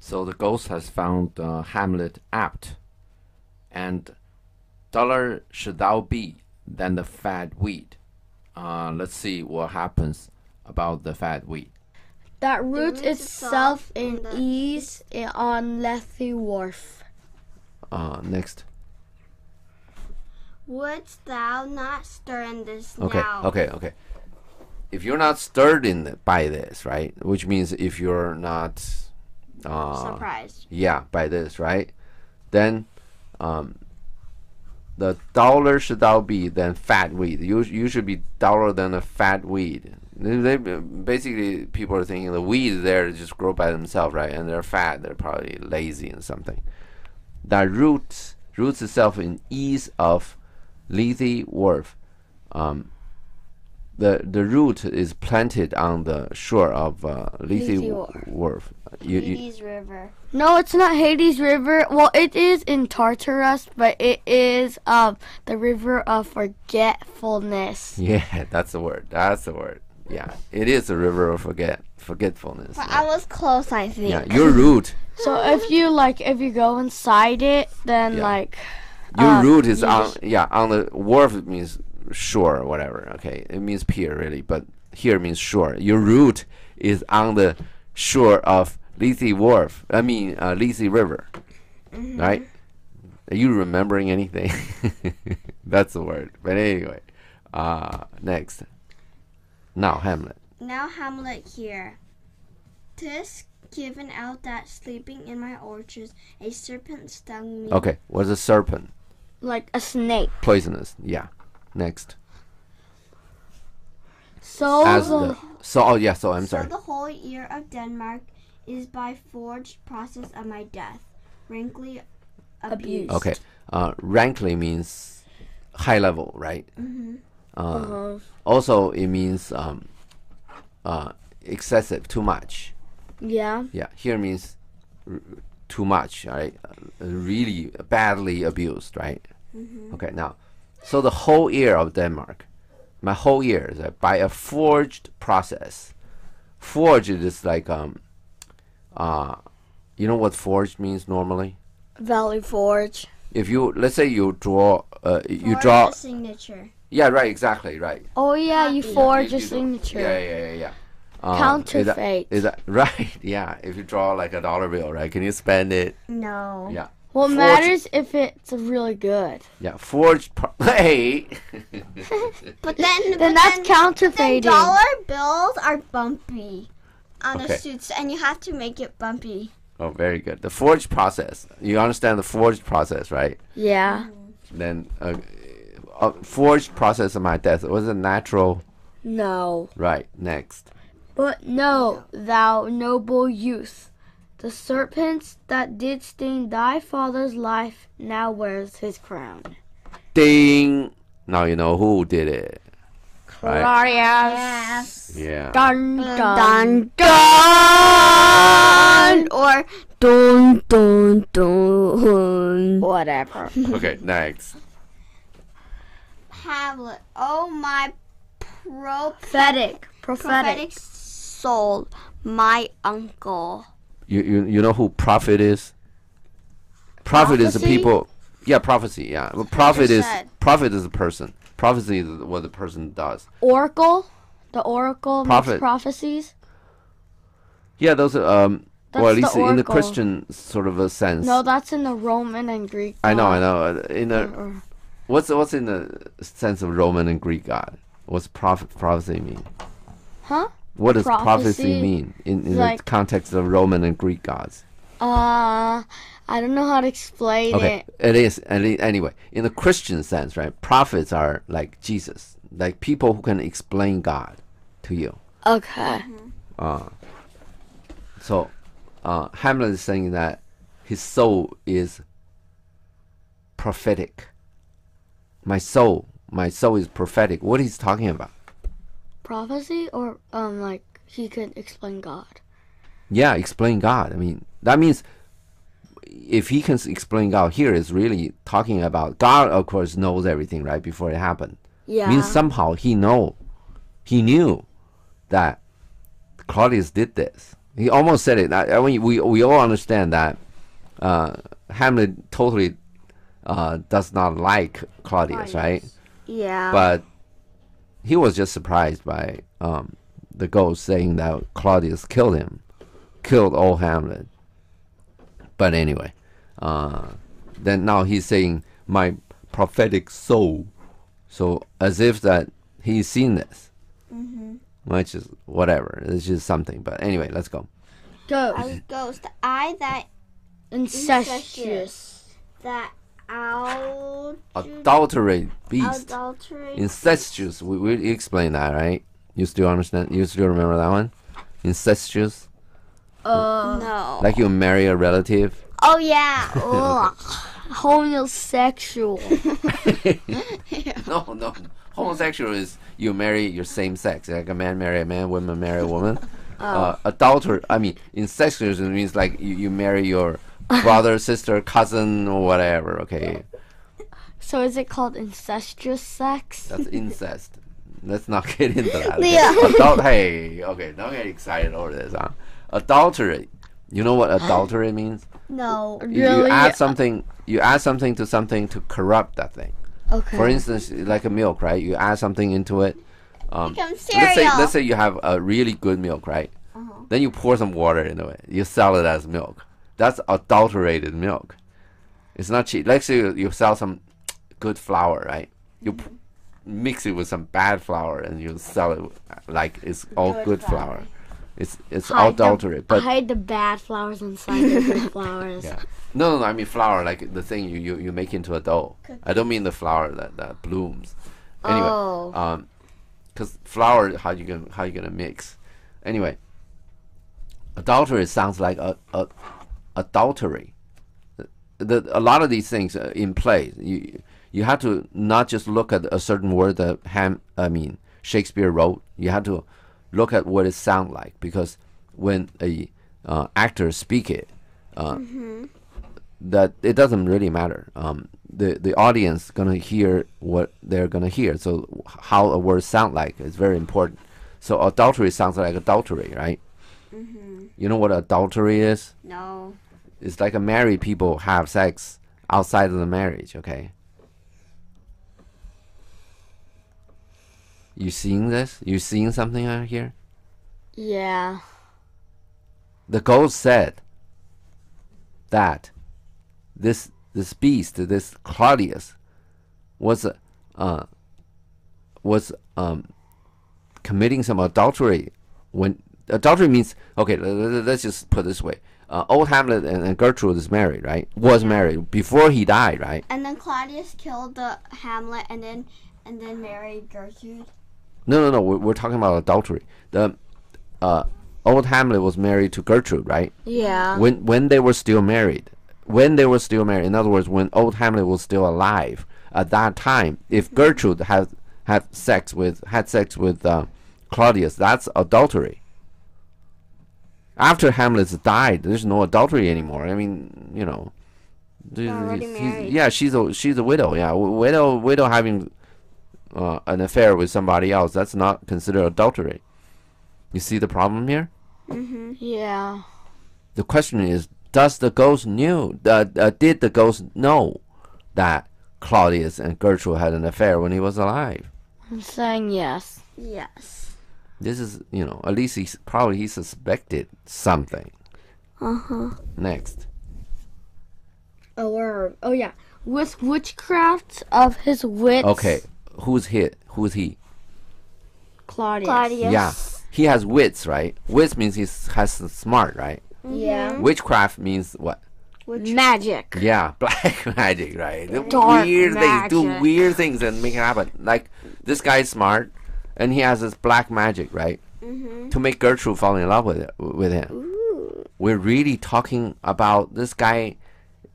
So the ghost has found Hamlet apt, and duller should thou be than the fat weed. Let's see what happens about the fat weed. That roots itself in ease on Lethe wharf. Next. Wouldst thou not stir in this Okay, now? okay. If you're not stirred in by this, right? Which means if you're not Surprised. Yeah, by this, right? Then the duller should thou be than fat weed. You should be duller than a fat weed. Basically, people are thinking the weeds there just grow by themselves, right? And they're fat. They're probably lazy and something. That roots itself in ease of Lethe wharf. The root is planted on the shore of Lethe wharf. Hades River. No, it's not Hades River. Well, it is in Tartarus, but it is the river of forgetfulness. Yeah, that's the word. Yeah, it is a river of forgetfulness. But I was close, I think. Yeah, your root. So if you go inside it, then Your root is on the wharf. It means shore or whatever. Okay, it means pier really, but here means shore. Your root is on the shore of Lethe wharf. I mean Lethe River, right? Are you remembering anything? That's the word. But anyway, next. Now Hamlet. Now Hamlet here. 'Tis given out that sleeping in my orchards a serpent stung me. Okay, what's a serpent? like a snake. Poisonous. Yeah. Next. So I'm sorry. So the whole year of Denmark is by forged process of my death, rankly abused. Okay. Rankly means high level, right? Also, it means excessive, too much. Yeah. Yeah. Here means too much, right? Really badly abused, right? Okay. Now, so the whole year of Denmark, my whole year is by a forged process. Forged is like you know what forged means normally? Valley Forge. If you let's say you draw you Forge draw a signature. Yeah, right, exactly, right. Oh yeah, you forge you a do- signature. Yeah. Counterfeit. Is that right? Yeah. If you draw like a dollar bill, right? Can you spend it? No. Yeah. What Forged- matters if it's really good. Yeah. Forged. Hey. But then That's then counterfeiting. dollar bills are bumpy on Okay. the suits, and you have to make it bumpy. Oh, very good. The forged process. You understand the forged process, right? Yeah. Then forged process of my death was a natural. No. Right. Next. But know, thou noble youth, the serpents that did sting thy father's life now wears his crown. Ding. Now you know who did it. Right. Glorious. Yeah. Dun dun Dun or dun dun dun. Whatever. Okay. Next. Hamlet, oh my Prophetic. prophetic soul, my uncle. You know who prophet is? Prophet is the Prophecy? people. Yeah, prophecy. Yeah, but prophet just is said. a person. Prophecy is what the person does. Oracle. The oracle Prophet. makes prophecies. Yeah, those are well, at That's least the in the oracle. Christian sort of a sense. No, that's in the Roman and Greek. I know. God. In the Or- what's in the sense of Roman and Greek God? What's prophecy mean? Huh? What does prophecy Prophecy, mean in the like- context of Roman and Greek gods? I don't know how to explain Okay, it. it is. Anyway, in the Christian sense, right? Prophets are like Jesus, like people who can explain God to you. Okay. So, Hamlet is saying that his soul is prophetic. My soul is prophetic. What he's talking about? Prophecy or like he could explain God. Yeah, explain God. I mean, that means if he can explain God, here is really talking about God. Of course, knows everything right before it happened. Yeah. Means somehow he knew that Claudius did this. He almost said it. I mean, we all understand that Hamlet totally does not like Claudius, right? Yeah. But he was just surprised by the ghost saying that Claudius killed old Hamlet. But anyway, then now he's saying my prophetic soul, so as if that he's seen this, which is whatever. It's just something. But anyway, let's go. Ghost. I that Incestuous. that Adulterate beast. adulterate. Incestuous. We explained that, right? You still understand? You still remember that one? Incestuous. No. Like you marry a relative. Oh yeah. Ugh. Homosexual. No. Homosexual is you marry your same sex. Like a man marry a man, woman marry a woman. Incestuous means like you marry your brother, sister, cousin, or whatever. Okay, So is it called incestuous sex? that's incest. Let's not get into that. Leo. Hey, okay, don't get excited over this, huh? Adultery. You know what adultery means? No. You Really? add something. You add something to corrupt that thing. Okay. For instance, like a milk, right? You add something into it. Become cereal. Let's say you have a really good milk, right? Then you pour some water into it. You sell it as milk. That's adulterated milk. It's not cheap. Let's say you sell some good flour, right? You mix it with some bad flour and you sell it like it's all good flour. It's adulterated. But hide the bad flowers inside the good flowers. yeah. No, I mean flour, like the thing you make into a dough. I don't mean the flour that blooms. Anyway, Oh. because flour, how you gonna mix? Anyway, adultery sounds like adultery. A lot of these things in play. You have to not just look at a certain word that Shakespeare wrote. You have to look at what it sounds like, because when a actor speak it, that it doesn't really matter. The audience gonna hear what they're gonna hear. So how a word sound like is very important. So adultery sounds like adultery, right? You know what adultery is? No. It's like a married people have sex outside of the marriage. Okay. You seeing this? You seeing something out here? Yeah. The ghost said that this beast, this Claudius, was committing some adultery. When adultery means, okay, let's just put it this way: old Hamlet and Gertrude is married, right? Was married before he died, right? And then Claudius killed the Hamlet and then married Gertrude. No. We're talking about adultery. The old Hamlet was married to Gertrude, right? Yeah. When they were still married. In other words, when old Hamlet was still alive at that time, if Gertrude had sex with Claudius, that's adultery. After Hamlet's died, there's no adultery anymore. I mean, you know, Already married. yeah, she's a widow. Yeah, widow having an affair with somebody else, that's not considered adultery. You see the problem here? Yeah. The question is, does the ghost did the ghost know that Claudius and Gertrude had an affair when he was alive? I'm saying yes. Yes. This is, at least he suspected something. Next. Oh yeah. With witchcraft of his wits. Okay, who's he? Claudius. Yeah, he has wits, right? Wits means he has smart, right? Yeah. Witchcraft means what? Magic. Yeah, black magic, right? Dark Weird things, magic. do weird things and make it happen. Like this guy's smart, and he has this black magic, right? To make Gertrude fall in love with him. Ooh. We're really talking about this guy.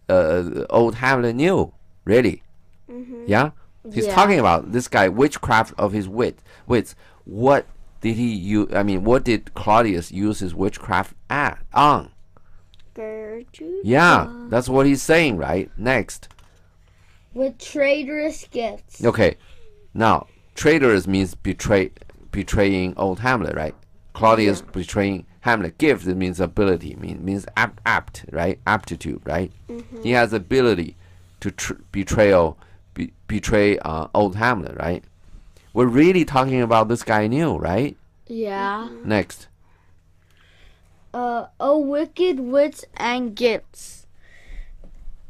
Old Hamlet knew, really. Yeah, he's talking about this guy, witchcraft of his wits. What did he use? What did Claudius use his witchcraft on? Gertrude. Yeah, that's what he's saying, right? Next. With traitorous gifts. Okay, now traitorous means betraying old Hamlet, right? Claudius betraying Hamlet. Gift means ability, means apt, right? Aptitude, right? He has ability to betray old Hamlet, right? We're really talking about this guy new, right? Yeah. Next. Wicked wits and gifts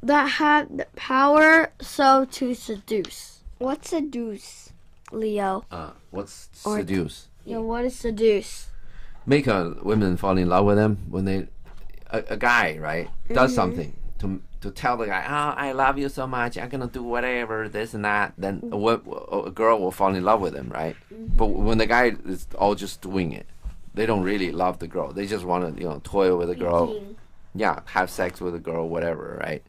that have the power so to seduce. What's a deuce? Leo. What's seduce? Yeah, what is seduce? Make a women fall in love with them when they a guy, right, does something to tell the guy, oh, I love you so much, I'm gonna do whatever, this and that. Then a girl will fall in love with him, right? But when the guy is all just doing it, they don't really love the girl. They just want to, toy with the girl. Yeah, have sex with the girl, whatever, right?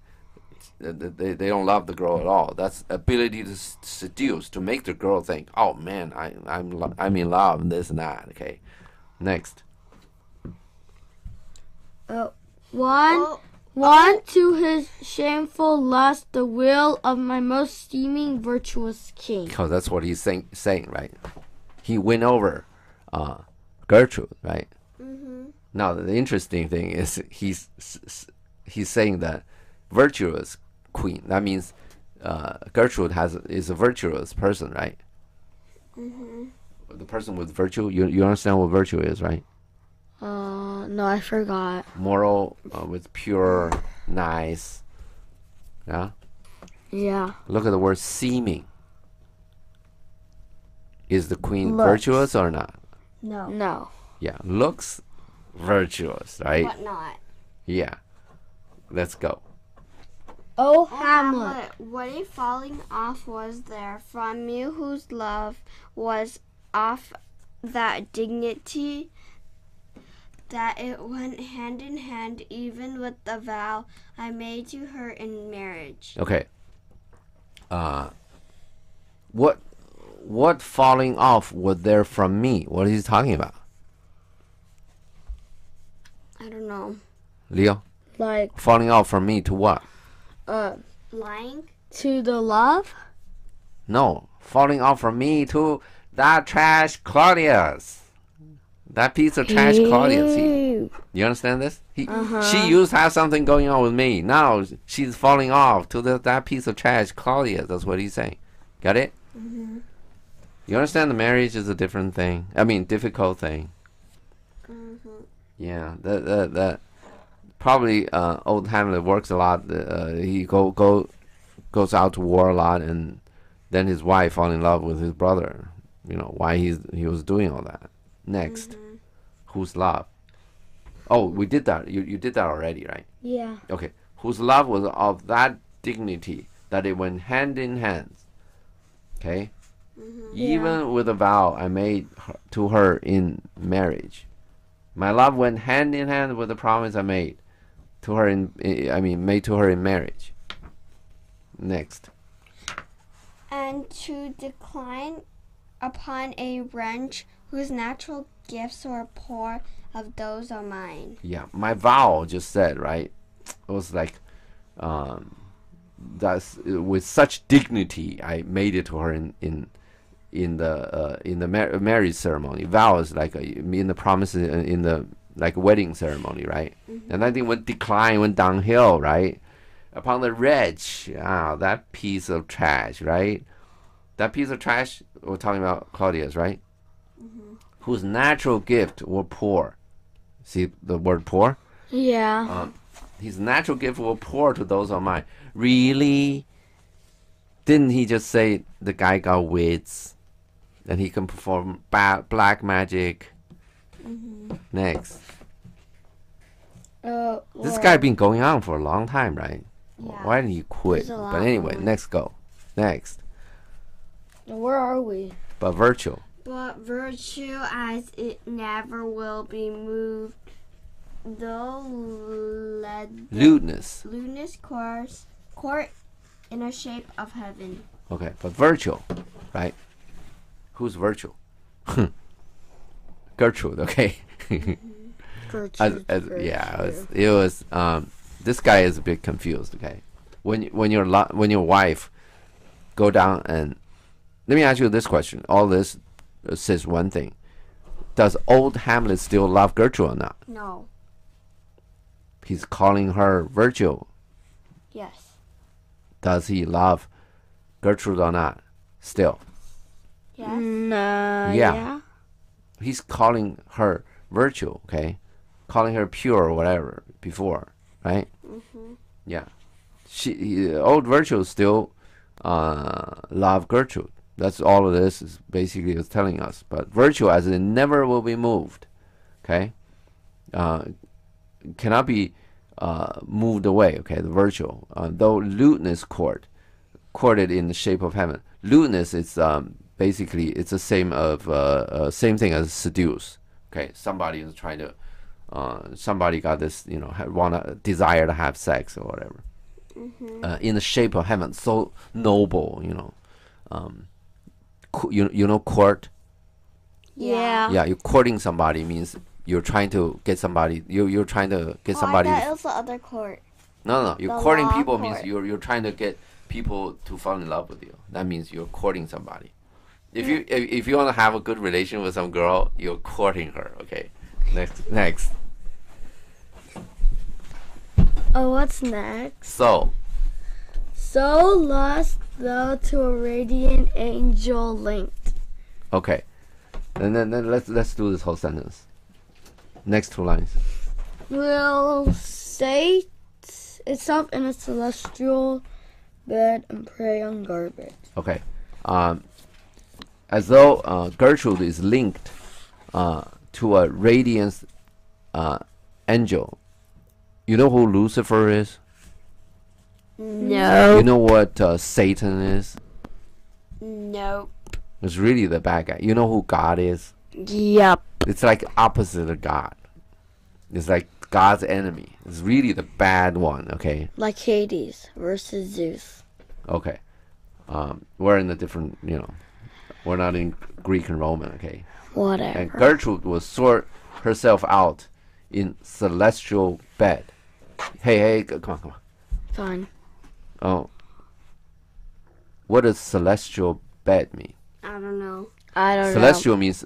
They don't love the girl at all. That's ability to seduce, to make the girl think, oh man, I'm in love, and this and that. Okay, next. One to his shameful lust, the will of my most seeming virtuous king. Because that's what he's saying, right? He win over Gertrude, right? Now the interesting thing is he's saying that virtuous queen. That means Gertrude is a virtuous person, right? The person with virtue. You understand what virtue is, right? No, I forgot. Moral, with pure, nice. Yeah. Yeah. Look at the word seeming. Is the queen Looks. virtuous or not? No. Yeah, looks virtuous, right? But not. Yeah. Let's go. Oh, Hamlet. What a falling off was there from you whose love was off that dignity that it went hand in hand even with the vow I made to her in marriage. Okay. What falling off was there from me? What is he talking about? I don't know. Leo? Like, Falling off from me to what? Lying? to the love? No. Falling off from me to that trash Claudius. That piece of trash Claudius. You understand this? She used to have something going on with me. Now she's falling off to that piece of trash Claudius. That's what he's saying. Got it? You understand the marriage is a different thing. I mean, difficult thing. Yeah, that probably old Hamlet works a lot. He goes out to war a lot, and then his wife fall in love with his brother. Why he was doing all that. Next, whose love? Oh, we did that. You did that already, right? Yeah. Okay. Whose love was of that dignity that it went hand in hand. Okay. Even with a vow I made to her in marriage. My love went hand in hand with the promise I made to her made to her in marriage. Next. And to decline upon a wretch whose natural gifts were poor of those of mine. Yeah, my vow just said, right? It was like, that's with such dignity I made it to her in the marriage ceremony. Vow is like in the promises in the like wedding ceremony, right? And I think went downhill, right? Upon the wretch, that piece of trash, right? That piece of trash, we're talking about Claudius, right? Whose natural gift were poor. See the word poor? Yeah. His natural gift were poor to those of mine. Really? Didn't he just say the guy got wits and he can perform black magic? Next. This guy been going on for a long time, right? Yeah. Why didn't he quit? There's a lot But anyway, more. next go. Next. Where are we? But virtue. But virtue as it never will be moved, though Lewdness. lewdness court in a shape of heaven. Okay, but virtue, right? Who's virtue? Gertrude, okay. It was. This guy is a bit confused. Okay, when your wife go down and let me ask you this question. All this says one thing. does old Hamlet still love Gertrude or not? No. He's calling her virtue. Yes. Does he love Gertrude or not? Still. Yes. No. Yeah. He's calling her virtue, okay? Calling her pure or whatever before, right? Mm-hmm. Yeah. Old virtue still love Gertrude. That's all of this is basically is telling us. But virtue as in never will be moved, okay? Cannot be moved away, okay? The virtue. Though lewdness courted in the shape of heaven. Lewdness is basically it's the same same thing as seduce. Okay, somebody is trying to, somebody got this, desire to have sex or whatever. Mm-hmm. In the shape of heaven, so noble, you know, court. Yeah. Yeah, you're courting somebody means you're trying to get somebody. You're trying to get somebody. I thought it was the other court. No. You're The courting law people court. means you're trying to get people to fall in love with you. That means you're courting somebody. If you want to have a good relation with some girl, you're courting her. Okay. Next. Oh, what's next? So lost thou to a radiant angel linked. okay, and then let's do this whole sentence. Next 2 lines. Will sate itself in a celestial bed and prey on garbage. Okay, as though Gertrude is linked to a radiant angel. You know who Lucifer is? No. You know what Satan is? Nope. It's really the bad guy. You know who God is? Yep. It's like opposite of God. It's like God's enemy. It's really the bad one. Okay. Like Hades versus Zeus. Okay. We're in a different. We're not in Greek and Roman. Okay. Whatever. And Gertrude will sort herself out in celestial bed. Hey, come on. Fine. Oh. What does celestial bed mean? I don't know. I don't know. Celestial means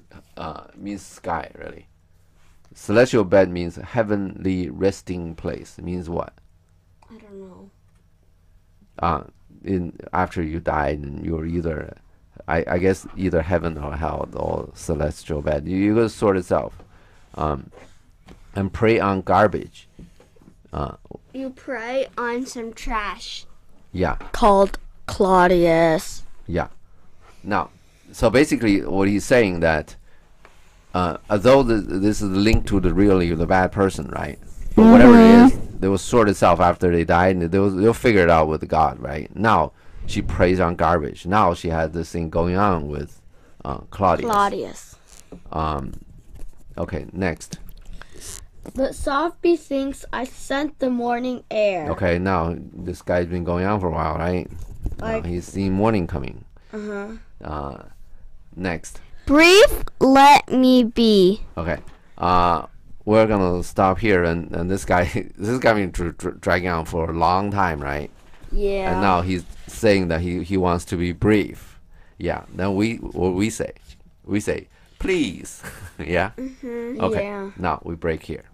sky, really. Celestial bed means heavenly resting place. It means what? I don't know. After you died, and you're either, I guess, either heaven or hell or celestial bed. You gotta sort itself, and prey on garbage. You prey on some trash. Yeah. Called Claudius. Yeah. Now, so basically, what he's saying that, although this is linked to the bad person, right? But whatever it is, they will sort itself after they die, and they'll figure it out with God, right? Now, she preys on garbage. Now she has this thing going on with Claudius. Okay, next. But soft thinks I scent the morning air. Okay, now this guy's been going on for a while, right? Like- He's seen morning coming. Uh-huh. Next. Brief, let me be. Okay. We're gonna stop here, and this guy been dragging on for a long time, right? Yeah. And now he's saying that he wants to be brief. Yeah. Then what we say, please. Yeah. Mm-hmm. Okay. Yeah. Now we break here.